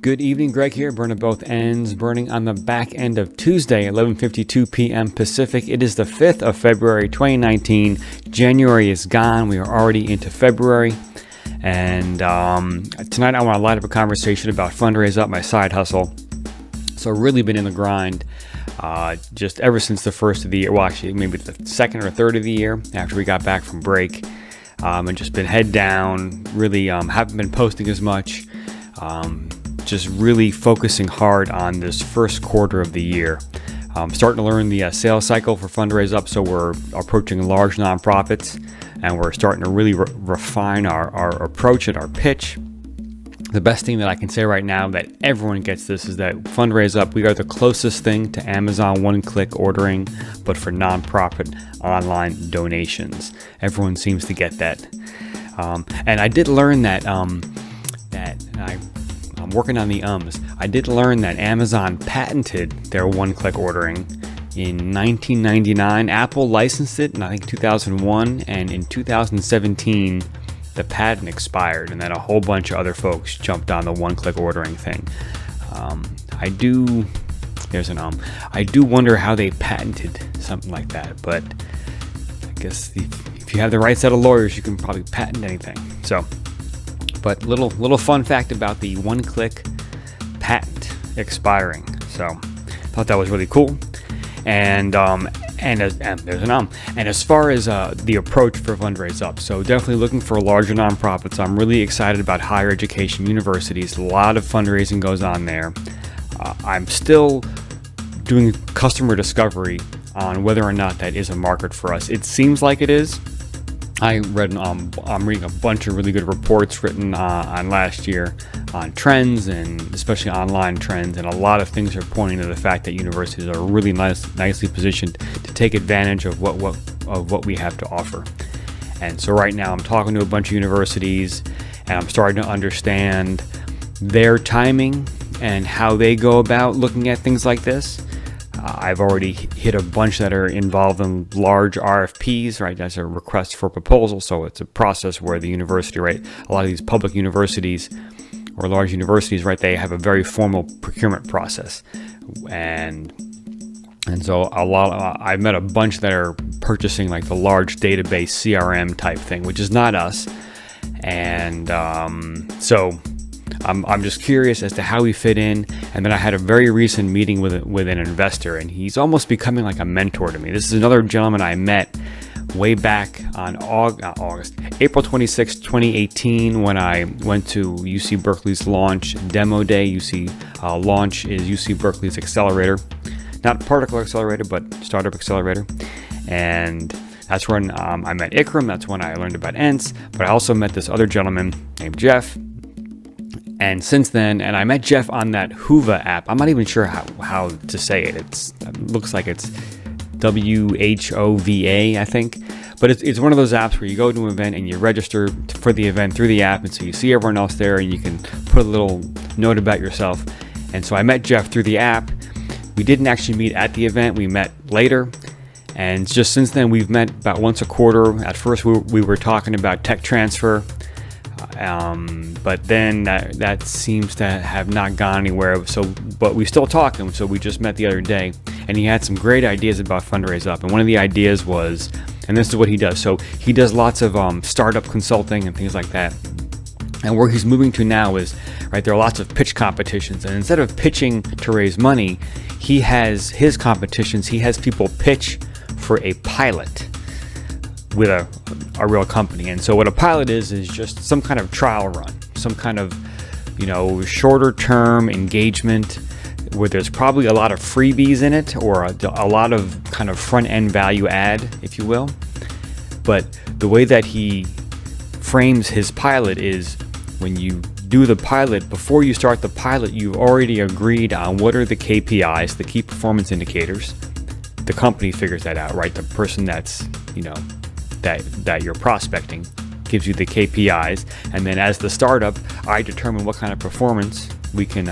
Good evening, Greg here, burning both ends, burning on the back end of Tuesday, 11:52 p.m. Pacific. It is the 5th of February, 2019. January is gone. We are already into February. And tonight I want to light up a conversation about Fundraise Up, my side hustle. So really been in the grind just ever since the first of the year. Well, actually, maybe the second or third of the year after we got back from break. And just been head down, really haven't been posting as much. Just really focusing hard on this first quarter of the year. Starting to learn the sales cycle for Fundraise Up, so we're approaching large nonprofits, and we're starting to really refine our approach and our pitch. The best thing that I can say right now that everyone gets this is that Fundraise Up, we are the closest thing to Amazon one-click ordering, but for nonprofit online donations. Everyone seems to get that. And I did learn that I'm working on the ums. I did learn that Amazon patented their one-click ordering in 1999. Apple licensed it in, I think, 2001, and in 2017, the patent expired, and then a whole bunch of other folks jumped on the one-click ordering thing. I do wonder how they patented something like that, but I guess if you have the right set of lawyers, you can probably patent anything. So. But little fun fact about the one-click patent expiring. So thought that was really cool. And there's an And as far as the approach for Fundraise Up, so definitely looking for larger nonprofits. I'm really excited about higher education universities. A lot of fundraising goes on there. I'm still doing customer discovery on whether or not that is a market for us. It seems like it is. I'm reading a bunch of really good reports written on last year on trends, and especially online trends, and a lot of things are pointing to the fact that universities are really nicely positioned to take advantage of what we have to offer. And so right now I'm talking to a bunch of universities, and I'm starting to understand their timing and how they go about looking at things like this. I've already hit a bunch that are involved in large RFPs, right? That's a request for proposal. So it's a process where the university, right? A lot of these public universities or large universities, right? They have a very formal procurement process. And so I've met a bunch that are purchasing like the large database CRM type thing, which is not us. And so I'm just curious as to how we fit in. And then I had a very recent meeting with an investor, and he's almost becoming like a mentor to me. This is another gentleman I met way back on April 26, 2018, when I went to UC Berkeley's launch demo day. Launch is UC Berkeley's accelerator, not particle accelerator, but startup accelerator. And that's when I met Ikram. That's when I learned about ENTs. But I also met this other gentleman named Jeff. And since then, and I met Jeff on that Hova app. I'm not even sure how to say it. It looks like it's WHOVA, I think. But it's one of those apps where you go to an event and you register for the event through the app. And so you see everyone else there, and you can put a little note about yourself. And so I met Jeff through the app. We didn't actually meet at the event. We met later. And just since then, we've met about once a quarter. At first, we were talking about tech transfer. But then that seems to have not gone anywhere. But we still talk, and so we just met the other day, and he had some great ideas about Fundraise Up. And one of the ideas was, and this is what he does. So he does lots of startup consulting and things like that. And where he's moving to now is, right, there are lots of pitch competitions. And instead of pitching to raise money, he has his competitions. He has people pitch for a pilot with a real company. And so what a pilot is just some kind of trial run, some kind of, shorter term engagement where there's probably a lot of freebies in it, or a lot of kind of front end value add, if you will. But the way that he frames his pilot is, when you do the pilot, before you start the pilot, you've already agreed on what are the KPIs, the key performance indicators. The company figures that out, right? The person that's, that you're prospecting gives you the KPIs, and then as the startup, I determine what kind of performance we can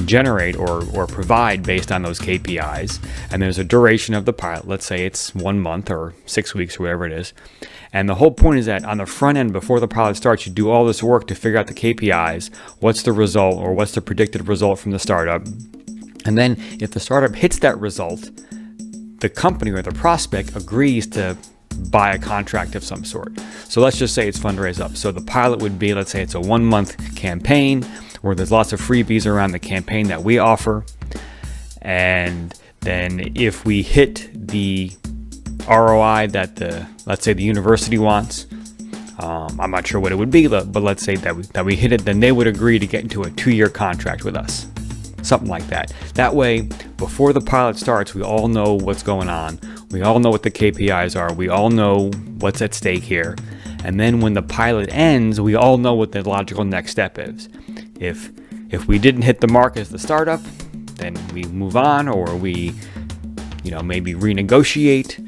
generate or provide based on those KPIs. And there's a duration of the pilot. Let's say it's 1 month or 6 weeks or whatever it is. And the whole point is that on the front end, before the pilot starts, you do all this work to figure out the KPIs, what's the result or what's the predicted result from the startup. And then if the startup hits that result, the company or the prospect agrees to buy a contract of some sort. So let's just say it's fundraise up. So the pilot would be, let's say it's a 1-month campaign where there's lots of freebies around the campaign that we offer. And then if we hit the ROI that let's say the university wants, I'm not sure what it would be, but let's say that we hit it, then they would agree to get into a 2-year contract with us. Something like that. That way, before the pilot starts, we all know what's going on. We all know what the KPIs are. We all know what's at stake here. And then when the pilot ends, we all know what the logical next step is. If we didn't hit the mark as the startup, then we move on, or we, maybe renegotiate.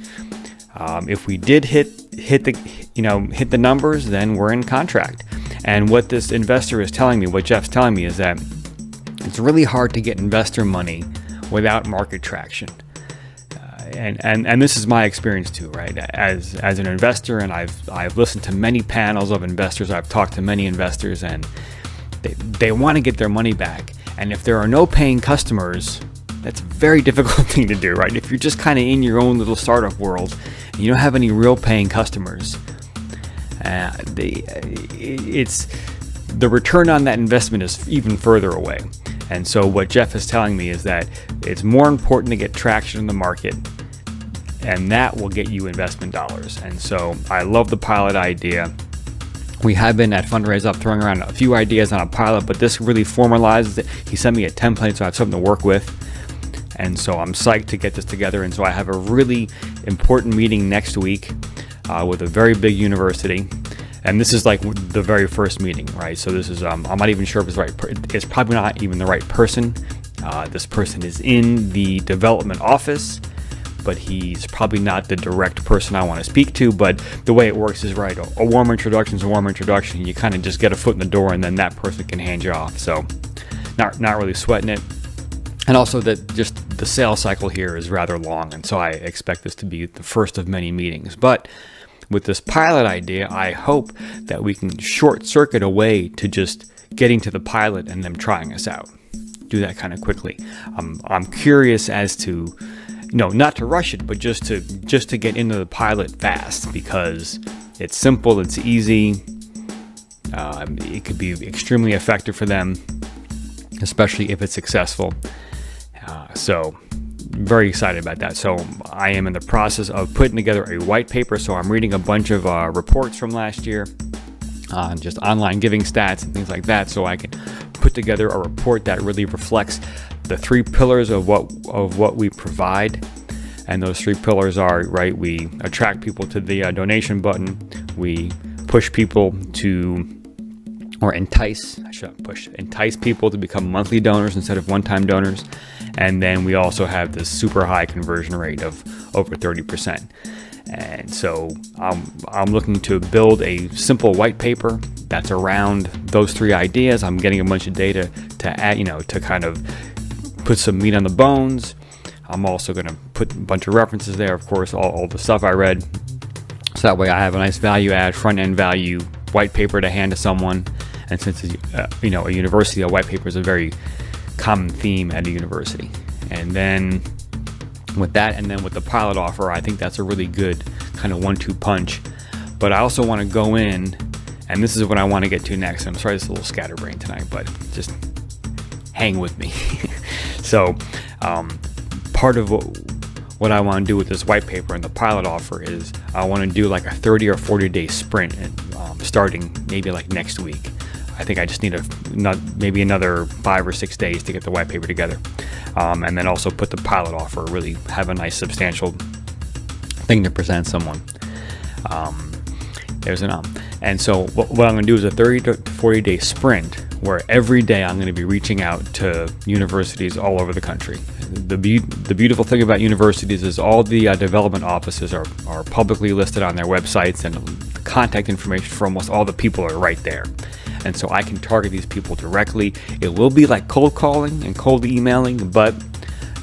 If we did hit the numbers, then we're in contract. And what this investor is telling me, what Jeff's telling me, is that it's really hard to get investor money without market traction. And this is my experience too, right? As an investor, and I've listened to many panels of investors. I've talked to many investors, and they want to get their money back. And if there are no paying customers, that's a very difficult thing to do, right? If you're just kind of in your own little startup world and you don't have any real paying customers, the return on that investment is even further away. And so what Jeff is telling me is that it's more important to get traction in the market, and that will get you investment dollars. And so I love the pilot idea. We have been at Fundraise Up throwing around a few ideas on a pilot, but this really formalizes it. He sent me a template, so I have something to work with. And so I'm psyched to get this together. And so I have a really important meeting next week with a very big university. And this is like the very first meeting, right? So this is, I'm not even sure if it's right. It's probably not even the right person. This person is in the development office, but he's probably not the direct person I want to speak to. But the way it works is, right, a warm introduction is a warm introduction. You kind of just get a foot in the door, and then that person can hand you off. So not really sweating it. And also that just the sales cycle here is rather long. And so I expect this to be the first of many meetings. But with this pilot idea, I hope that we can short circuit a way to just getting to the pilot and them trying us out. Do that kind of quickly. I'm curious as to, not to rush it, but just to get into the pilot fast, because it's simple, it's easy. It could be extremely effective for them, especially if it's successful. So very excited about that. So I am in the process of putting together a white paper. So I'm reading a bunch of reports from last year on just online giving stats and things like that, so I can put together a report that really reflects the 3 pillars of what we provide. And those 3 pillars are, right, we attract people to the donation button, we push people to, or entice people to become monthly donors instead of one-time donors. And then we also have this super high conversion rate of over 30%. And so I'm looking to build a simple white paper that's around those 3 ideas. I'm getting a bunch of data to add, to kind of put some meat on the bones. I'm also going to put a bunch of references there, of course, all the stuff I read. So that way I have a nice value add, front end value white paper to hand to someone. And since it's, a university, a white paper is a very common theme at a university. And then with that, and then with the pilot offer, I think that's a really good kind of 1-2 punch. But I also want to go in, and this is what I want to get to next. I'm sorry, it's a little scatterbrained tonight, but just hang with me. So part of what I want to do with this white paper and the pilot offer is I want to do like a 30 or 40 day sprint, and starting maybe like next week. I think I just need maybe another 5 or 6 days to get the white paper together. And then also put the pilot offer, really have a nice substantial thing to present someone. And so what I'm going to do is a 30 to 40 day sprint where every day I'm going to be reaching out to universities all over the country. The beautiful thing about universities is all the development offices are publicly listed on their websites, and the contact information for almost all the people are right there. And so I can target these people directly. It will be like cold calling and cold emailing, but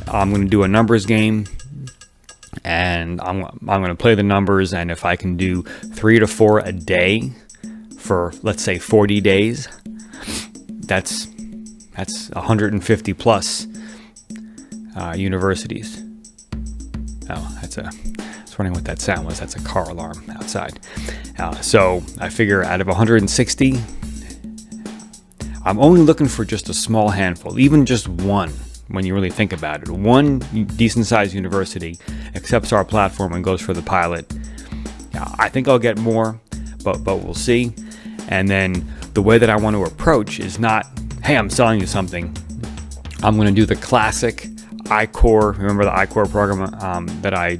I'm going to do a numbers game. and I'm going to play the numbers. And if I can do 3 to 4 a day for, let's say, 40 days, that's 150 plus universities. Oh, I was wondering what that sound was. That's a car alarm outside. So I figure out of 160, I'm only looking for just a small handful, even just one. When you really think about it, one decent sized university accepts our platform and goes for the pilot. I think I'll get more, but we'll see. And then the way that I want to approach is not, hey, I'm selling you something. I'm going to do the classic I-Core. Remember the I-Core program that I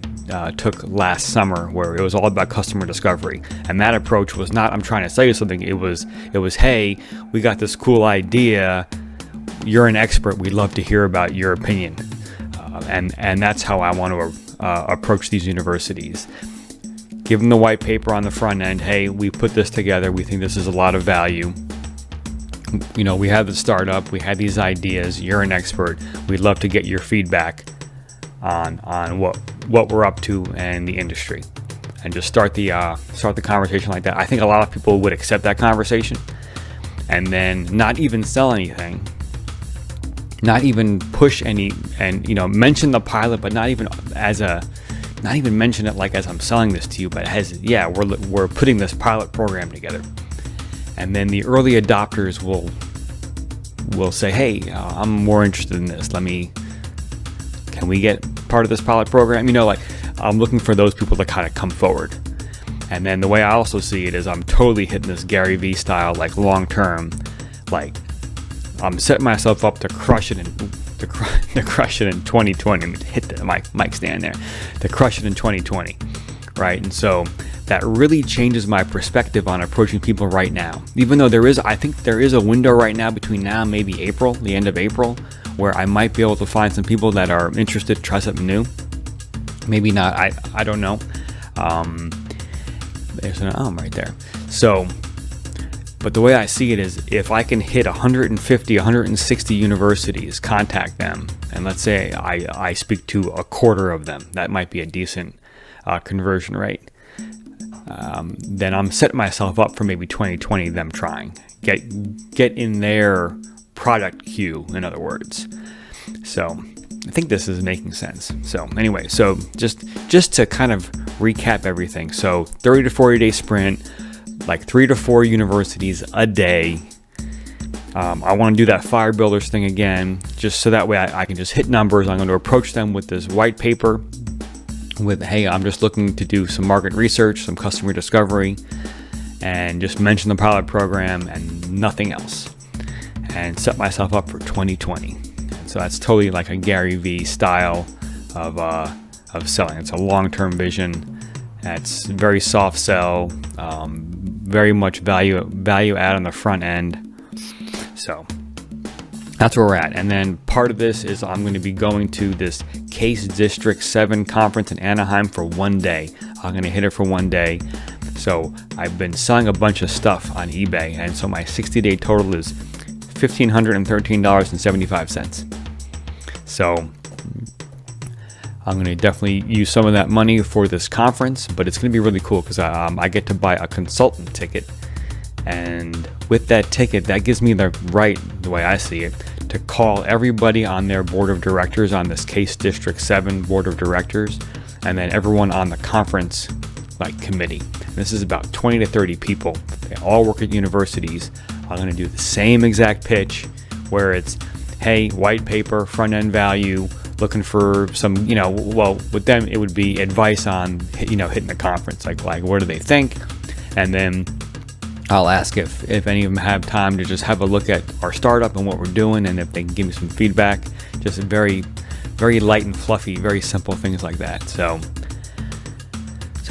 took last summer, where it was all about customer discovery. And that approach was not, I'm trying to sell you something. It was, hey, we got this cool idea. You're an expert. We'd love to hear about your opinion. And that's how I want to approach these universities. Give them the white paper on the front end. Hey, we put this together. We think this is a lot of value. We have the startup. We had these ideas. You're an expert. We'd love to get your feedback on what we're up to in the industry, and just start the conversation like that. I think a lot of people would accept that conversation, and then not even sell anything. Not even push any, and mention the pilot, but not even mention it like as I'm selling this to you, but as we're putting this pilot program together, and then the early adopters will say, hey, I'm more interested in this. Can we get part of this pilot program? I'm looking for those people to kind of come forward. And then the way I also see it is I'm totally hitting this Gary Vee style, like long term, like. I'm setting myself up to crush it in 2020. Hit the mic stand there, to crush it in 2020, right? And so that really changes my perspective on approaching people right now. Even though I think there is a window right now between now and maybe April, the end of April, where I might be able to find some people that are interested to try something new. Maybe not. I don't know. There's an right there. So. But the way I see it is, if I can hit 150, 160 universities, contact them, and let's say I speak to a quarter of them, that might be a decent conversion rate. Then I'm setting myself up for maybe 2020, them trying. Get in their product queue, in other words. So I think this is making sense. So anyway, so just to kind of recap everything. So 30 to 40 day sprint, like 3 to 4 universities a day. I want to do that Fire Builders thing again, just so that way I can just hit numbers. I'm going to approach them with this white paper with, hey, I'm just looking to do some market research, some customer discovery, and just mention the pilot program and nothing else, and set myself up for 2020. And so that's totally like a Gary Vee style of selling. It's a long-term vision. It's very soft sell, very much value add on the front end. So that's where we're at. And then part of this is I'm going to be going to this Case District 7 conference in Anaheim for 1 day. I'm going to hit it for 1 day. So I've been selling a bunch of stuff on eBay, and so my 60-day total is $1,513.75. So I'm going to definitely use some of that money for this conference, but it's going to be really cool because I get to buy a consultant ticket. And with that ticket, that gives me the right, the way I see it, to call everybody on their board of directors, on this Case District 7 board of directors, and then everyone on the conference committee. And this is about 20 to 30 people. They all work at universities. I'm going to do the same exact pitch where it's, hey, white paper, front end value, looking for some, with them it would be advice on, hitting the conference, like what do they think, and then I'll ask if any of them have time to just have a look at our startup and what we're doing, and if they can give me some feedback. Just very, very light and fluffy, very simple things like that. So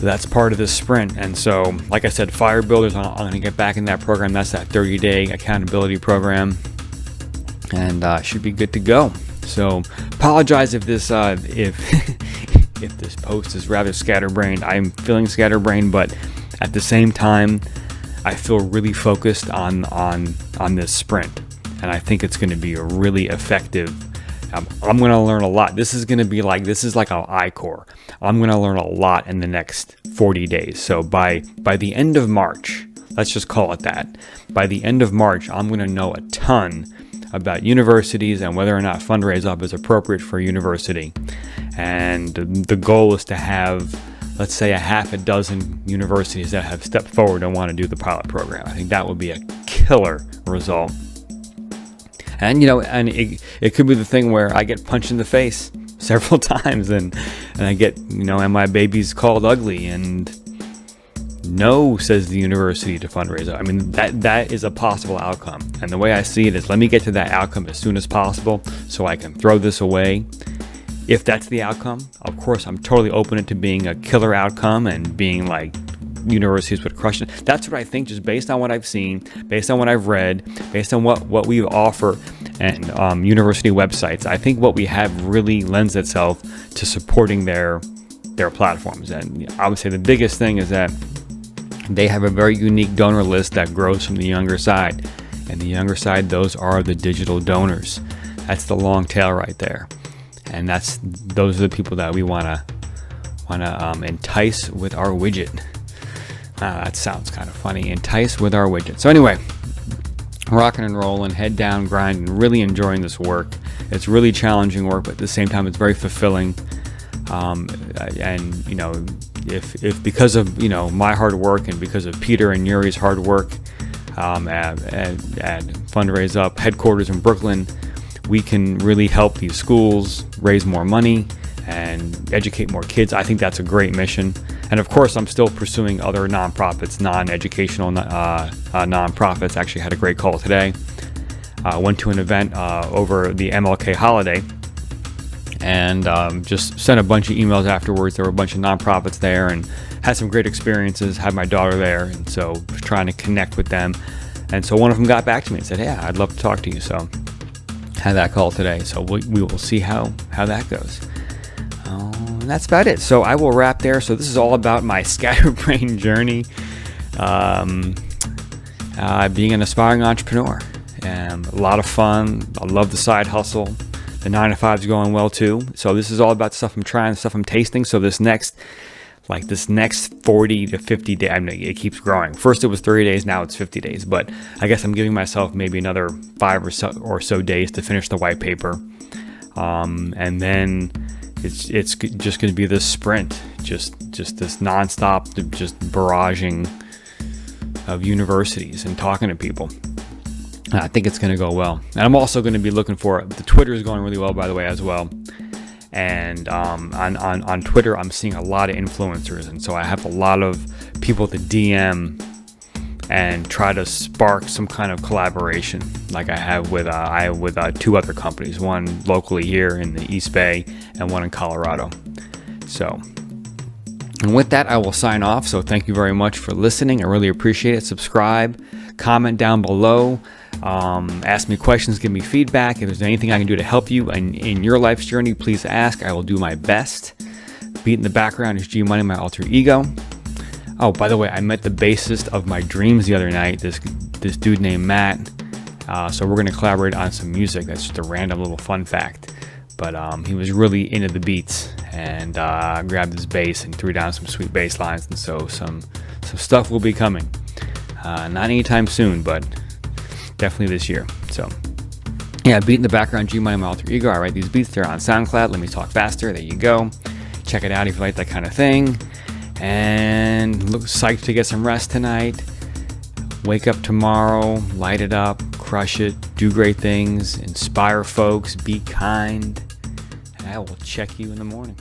that's part of this sprint. And so, like I said, Fire Builders, I'm going to get back in that program. That's that 30-day accountability program, and should be good to go. So apologize if this if this post is rather scatterbrained. I'm feeling scatterbrained, but at the same time, I feel really focused on this sprint, and I think it's going to be a really effective I'm going to learn a lot. This is like an I-core. I'm going to learn a lot in the next 40 days. So by the end of March, let's just call it that. By the end of March, I'm going to know a ton about universities and whether or not Fundraise Up is appropriate for a university. And the goal is to have, let's say, a half a dozen universities that have stepped forward and want to do the pilot program. I think that would be a killer result. And it could be the thing where I get punched in the face several times, and I get, and my baby's called ugly, and no, says the university to Fundraise Up. I mean, that is a possible outcome. And the way I see it is, let me get to that outcome as soon as possible so I can throw this away. If that's the outcome, of course, I'm totally open it to being a killer outcome and being like universities would crush it. That's what I think, just based on what I've seen, based on what I've read, based on what we offer and university websites. I think what we have really lends itself to supporting their platforms. And I would say the biggest thing is that they have a very unique donor list that grows from the younger side. And the younger side, those are the digital donors. That's the long tail right there. And those are the people that we want to entice with our widget. That sounds kind of funny. Entice with our widget. So anyway, rocking and rolling, head down, grinding, really enjoying this work. It's really challenging work, but at the same time, it's very fulfilling. And if because of my hard work and because of Peter and Yuri's hard work at Fundraise Up headquarters in Brooklyn, we can really help these schools raise more money and educate more kids. I think that's a great mission. And of course, I'm still pursuing other nonprofits, non-educational nonprofits. Actually had a great call today. Went to an event over the MLK holiday and just sent a bunch of emails afterwards. There were a bunch of nonprofits there and had some great experiences, had my daughter there, and so was trying to connect with them. And so one of them got back to me and said, "Yeah, I'd love to talk to you." So had that call today. So we will see how that goes. And that's about it. So I will wrap there. So this is all about my scatterbrain journey, being an aspiring entrepreneur. And a lot of fun. I love the side hustle. The 9 to 5 is going well too. So this is all about stuff I'm trying, stuff I'm tasting. So this next 40 to 50 days, I mean, it keeps growing. First it was 30 days, now it's 50 days. But I guess I'm giving myself maybe another 5 or so days to finish the white paper. And then it's just going to be this sprint, just this nonstop, just barraging of universities and talking to people. I think it's going to go well. And I'm also going to be looking for, the Twitter is going really well, by the way, as well. And on Twitter, I'm seeing a lot of influencers. And so I have a lot of people to DM and try to spark some kind of collaboration like I have with 2 other companies, one locally here in the East Bay and one in Colorado. So, and with that, I will sign off. So thank you very much for listening. I really appreciate it. Subscribe, comment down below. Ask me questions, give me feedback. If there's anything I can do to help you in your life's journey, please ask. I will do my best. Beat in the background is G Money, my alter ego. Oh, by the way, I met the bassist of my dreams the other night, this dude named Matt. So we're going to collaborate on some music. That's just a random little fun fact. But he was really into the beats and grabbed his bass and threw down some sweet bass lines. And so some stuff will be coming. Not anytime soon, but definitely this year. So yeah, Beat in the background, G Money, my alter ego. I write these beats. They're on SoundCloud. Let me talk faster. There you go. Check it out if you like that kind of thing. And look psyched to get some rest tonight. Wake up tomorrow, light it up, crush it, do great things, inspire folks, be kind. And I will check you in the morning.